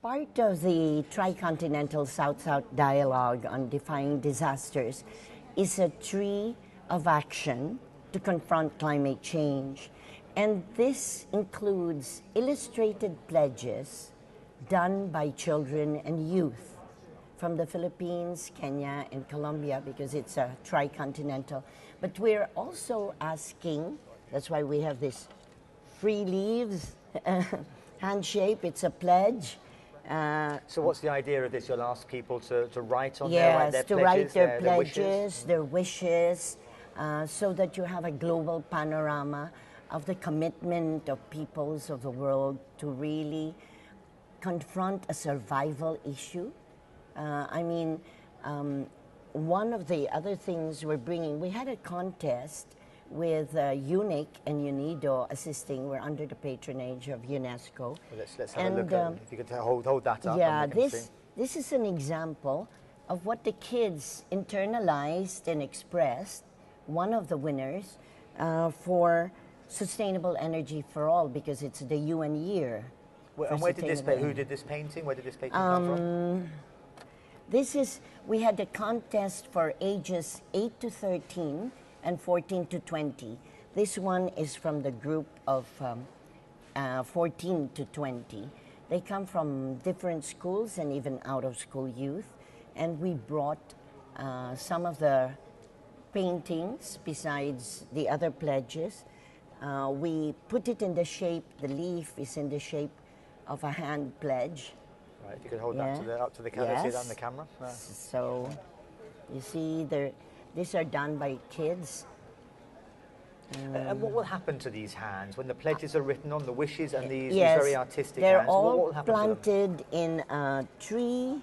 part of the Tricontinental South-South Dialogue on Defying Disasters is a tree of action to confront climate change. And this includes illustrated pledges done by children and youth from the Philippines, Kenya, and Colombia, because it's a tricontinental. But we're also asking, that's why we have this free leaves handshape, it's a pledge. So what's the idea of this? You'll ask people to write on yes, their to pledges, write their pledges, their wishes, so that you have a global panorama of the commitment of peoples of the world to really confront a survival issue. One of the other things we're bringing, we had a contest with UNIC and UNIDO assisting. We're under the patronage of UNESCO. Well, let's have a look at it. If you could hold that up. Yeah, this is an example of what the kids internalized and expressed. One of the winners for Sustainable Energy for All, because it's the UN year. And who did this painting? Where did this painting come from? We had a contest for ages 8 to 13 and 14 to 20. This one is from the group of 14 to 20. They come from different schools and even out-of-school youth. And we brought some of the paintings besides the other pledges. We put it in the shape, the leaf is in the shape of a hand pledge. Right, if you could hold that up to the camera, yes. See that on the camera? So, you see, these are done by kids. And what will happen to these hands when the pledges are written on, the wishes and these very artistic they're hands? all what will happen planted in a tree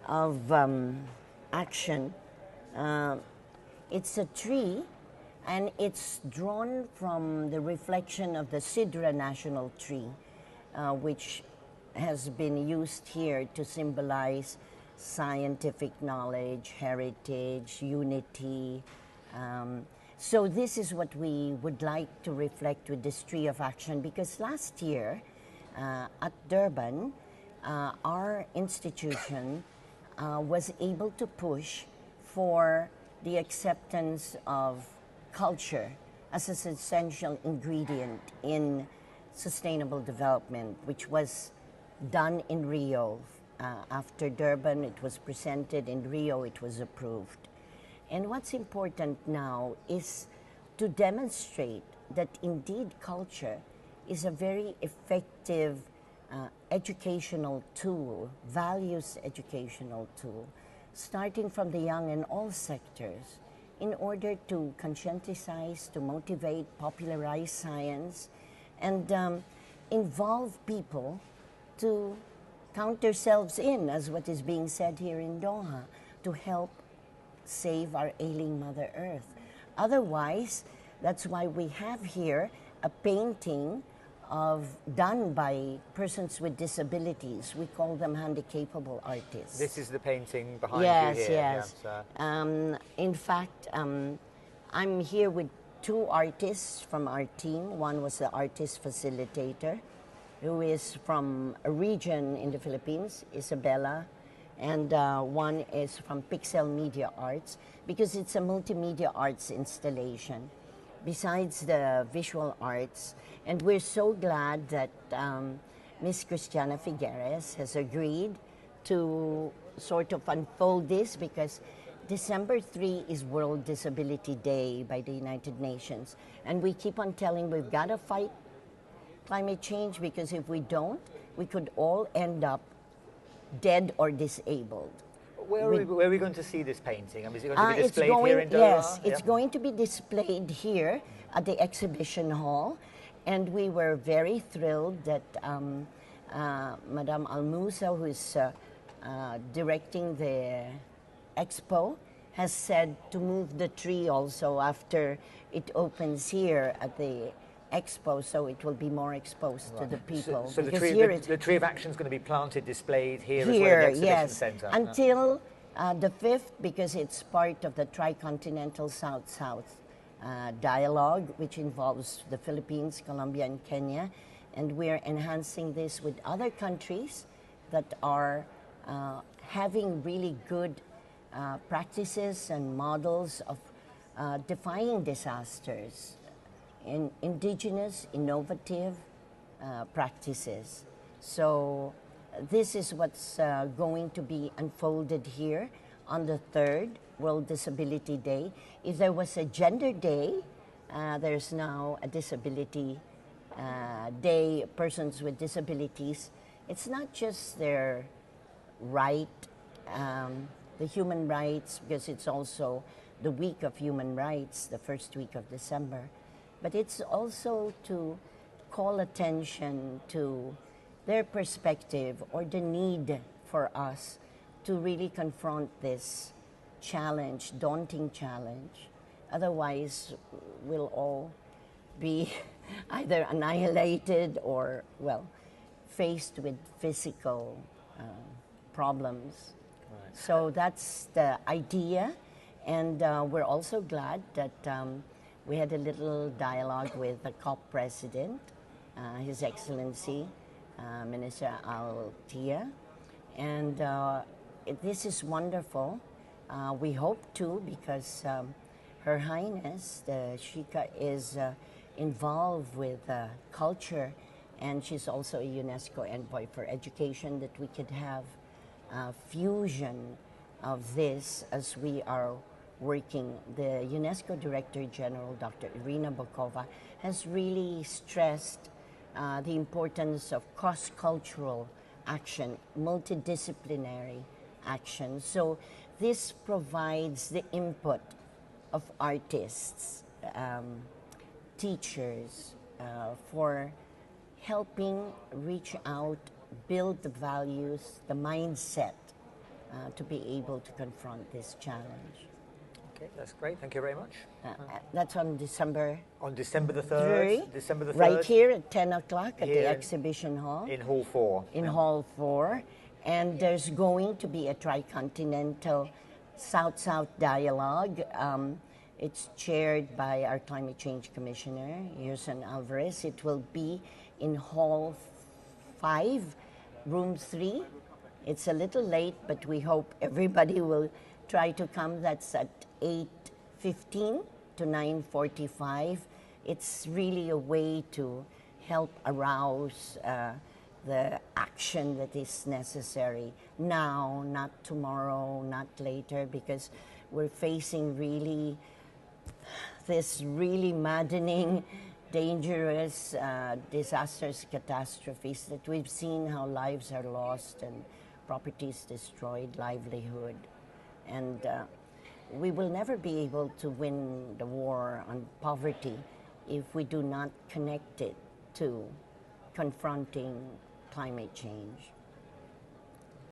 of action. It's a tree, and it's drawn from the reflection of the Sidra national tree, which has been used here to symbolize scientific knowledge, heritage, unity. So this is what we would like to reflect with this tree of action, because last year at Durban, our institution was able to push for the acceptance of culture as an essential ingredient in sustainable development, which was done in Rio. After Durban, it was presented in Rio, it was approved. And what's important now is to demonstrate that indeed culture is a very effective educational tool, values educational tool, starting from the young in all sectors, in order to conscientize, to motivate, popularize science, and involve people to count themselves in, as what is being said here in Doha, to help save our ailing Mother Earth. Otherwise, that's why we have here a painting done by persons with disabilities. We call them handicapable artists. This is the painting behind you here. Yes, yes. In fact, I'm here with two artists from our team. One was the artist facilitator, who is from a region in the Philippines, Isabella, and one is from Pixel Media Arts, because it's a multimedia arts installation, besides the visual arts. And we're so glad that Miss Christiana Figueres has agreed to sort of unfold this, because December 3 is World Disability Day by the United Nations. And we keep on telling we've got to fight climate change, because if we don't, we could all end up dead or disabled. Where are we going to see this painting? Is it going to be displayed here in Doha? Yes, it's going to be displayed here at the exhibition hall. And we were very thrilled that Madame Almusa, who is directing the expo, has said to move the tree also after it opens here at the expo, so it will be more exposed to the people. So the tree of action is going to be planted, displayed here as well in the exhibition centre? Until the 5th, because it's part of the Tricontinental South-South dialogue, which involves the Philippines, Colombia, and Kenya. And we're enhancing this with other countries that are having really good practices and models of defying disasters, in indigenous, innovative practices. So this is what's going to be unfolded here on the 3rd World Disability Day. If there was a Gender Day, there's now a Disability Day. Persons with disabilities, it's not just their right, the human rights, because it's also the week of human rights, the first week of December, but it's also to call attention to their perspective or the need for us to really confront this challenge, daunting challenge. Otherwise, we'll all be either annihilated or, well, faced with physical problems. Right. So that's the idea, and we're also glad that we had a little dialogue with the COP president, His Excellency Minister Altia, and this is wonderful. We hope to, because Her Highness, the Shika, is involved with culture, and she's also a UNESCO envoy for education, that we could have fusion of this as we are working. The UNESCO Director General, Dr. Irina Bokova, has really stressed the importance of cross-cultural action, multidisciplinary action. So this provides the input of artists, teachers, for helping reach out, build the values, the mindset to be able to confront this challenge. Okay, that's great. Thank you very much. That's on December. On December the 3rd. December the 3rd. Right here at 10 o'clock at the exhibition hall. In Hall 4. In Hall 4. And there's going to be a tricontinental South-South dialogue. It's chaired by our Climate Change Commissioner, GUIDOR-ALVAREZ. It will be in Hall 5, Room 3. It's a little late, but we hope everybody will try to come. That's at 8:15 to 9:45. It's really a way to help arouse the action that is necessary now, not tomorrow, not later, because we're facing really this really maddening, dangerous disasters, catastrophes that we've seen how lives are lost and properties destroyed, livelihood. And we will never be able to win the war on poverty if we do not connect it to confronting climate change.